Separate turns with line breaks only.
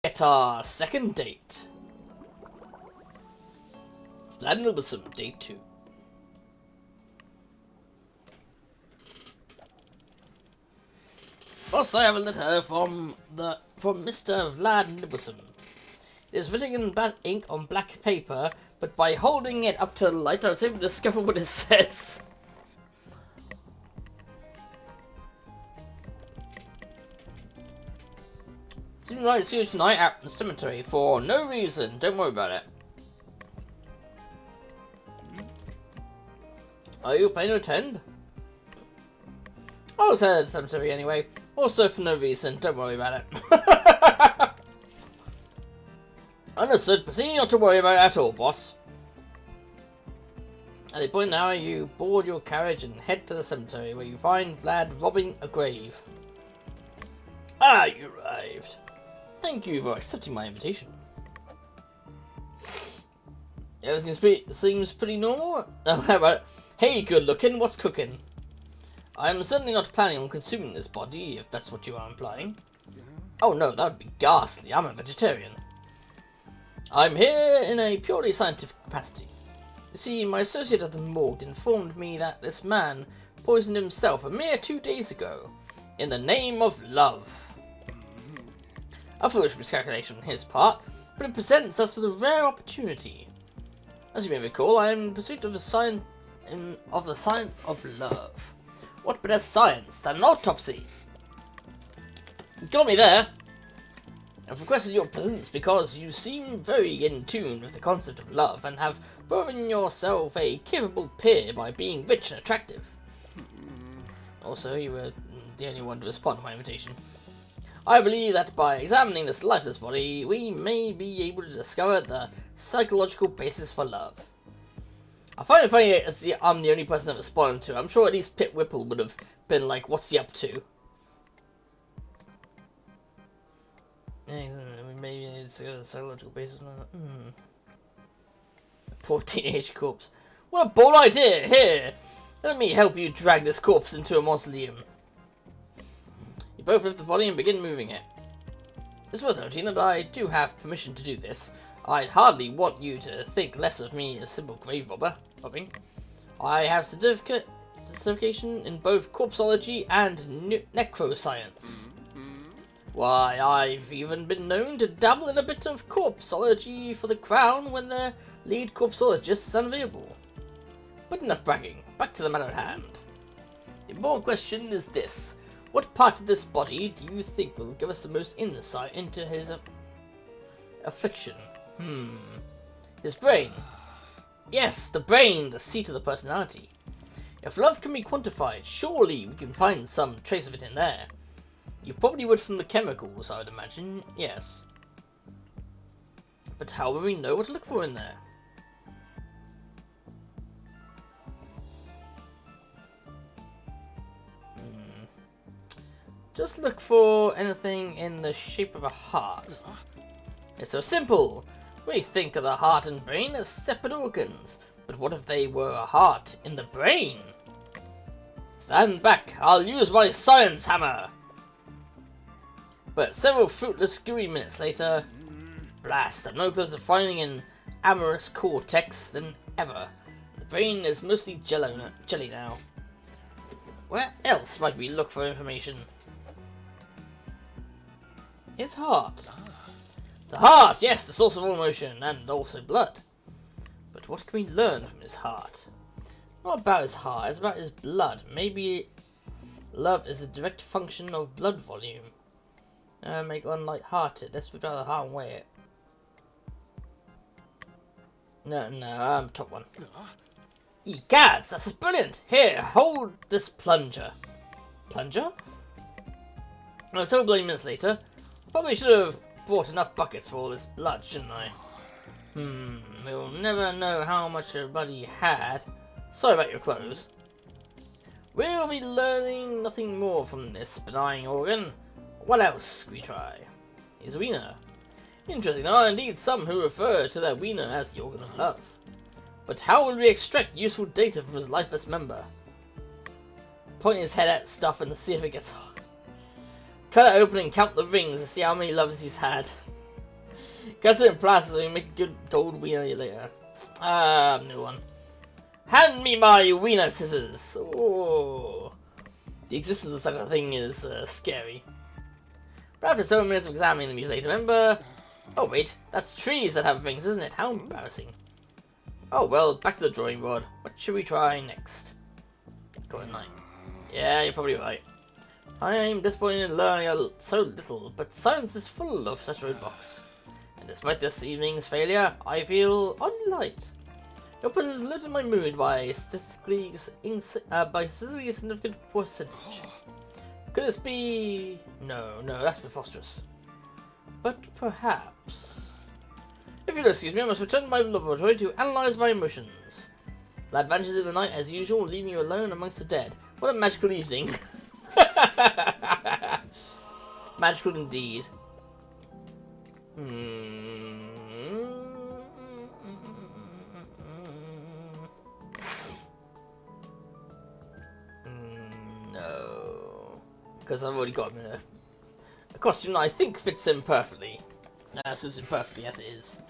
Get our second date. Vlad and Nibblesome, Day 2. Boss, I have a letter from Mr. Vlad Nibblesome. It is written in black ink on black paper, but by holding it up to the light, I was able to discover what it says. Seems like it's used tonight at the cemetery for no reason. Don't worry about it. Are you planning to attend? I was headed to the cemetery anyway. Also for no reason. Don't worry about it. Understood. Proceed not to worry about it at all, boss. At the point now, you board your carriage and head to the cemetery, where you find Vlad robbing a grave. Ah, you arrived. Thank you for accepting my invitation. Everything seems pretty normal. Oh, how about it? Hey, good looking, what's cooking? I'm certainly not planning on consuming this body, if that's what you are implying. Oh no, that would be ghastly. I'm a vegetarian. I'm here in a purely scientific capacity. You see, my associate at the morgue informed me that this man poisoned himself a mere 2 days ago, in the name of love. A foolish miscalculation on his part, but it presents us with a rare opportunity. As you may recall, I am in pursuit of the science of love. What better science than an autopsy? You got me there. I've requested your presence because you seem very in tune with the concept of love and have proven yourself a capable peer by being rich and attractive. Also, you were the only one to respond to my invitation. I believe that by examining this lifeless body, we may be able to discover the psychological basis for love. I find it funny as I'm the only person that responded to. I'm sure at least Pit Whipple would have been like, what's he up to? Maybe it's a psychological basis. Poor teenage corpse. What a bold idea! Here, let me help you drag this corpse into a mausoleum. You both lift the body and begin moving it. It's worth noting that I do have permission to do this. I'd hardly want you to think less of me as a simple grave robbing. I have certification in both corpseology and necroscience. Why, I've even been known to dabble in a bit of corpseology for the Crown when their lead corpseologist is unavailable. But enough bragging, back to the matter at hand. The important question is this. What part of this body do you think will give us the most insight into his affliction? His brain. Yes, the brain, the seat of the personality. If love can be quantified, surely we can find some trace of it in there. You probably would from the chemicals, I would imagine, yes. But how will we know what to look for in there? Just look for anything in the shape of a heart. It's so simple. We think of the heart and brain as separate organs, but what if they were a heart in the brain? Stand back, I'll use my science hammer! But several fruitless, gooey minutes later, blast, I'm no closer to finding an amorous cortex than ever. The brain is mostly jelly now. Where else might we look for information? His heart. The heart, yes, the source of all emotion, and also blood. But what can we learn from his heart? Not about his heart, it's about his blood. Maybe love is a direct function of blood volume. Make one light-hearted. Let's rip out the heart and weigh it. No, top one. Egads, that's brilliant! Here, hold this plunger. Plunger? Oh, several bloody minutes later. Probably should have brought enough buckets for all this blood, shouldn't I? We'll never know how much your buddy had. Sorry about your clothes. We'll be learning nothing more from this benign organ. What else can we try? His wiener. Interesting, there are indeed some who refer to their wiener as the organ of love. But how will we extract useful data from his lifeless member? Point his head at stuff and see if it gets hot. Cut it open and count the rings to see how many lovers he's had. Cast it in plaster so you make a good gold wiener later. New one. Hand me my wiener scissors. Oh. The existence of such a thing is scary. But after several minutes of examining the mutilated member... Oh wait, that's trees that have rings, isn't it? How embarrassing. Oh well, back to the drawing board. What should we try next? Go at night. Yeah, you're probably right. I am disappointed in learning so little, but science is full of such roadblocks. And despite this evening's failure, I feel unlight. Your presence lifted my mood by statistically significant percentage. Could this be... No, that's preposterous. But perhaps... If you'll excuse me, I must return to my laboratory to analyze my emotions. Vlad vanishes in the night as usual, leaving you alone amongst the dead. What a magical evening. Magical indeed. No. Because I've already got him in a costume that I think fits him perfectly. Suits him perfectly as it is.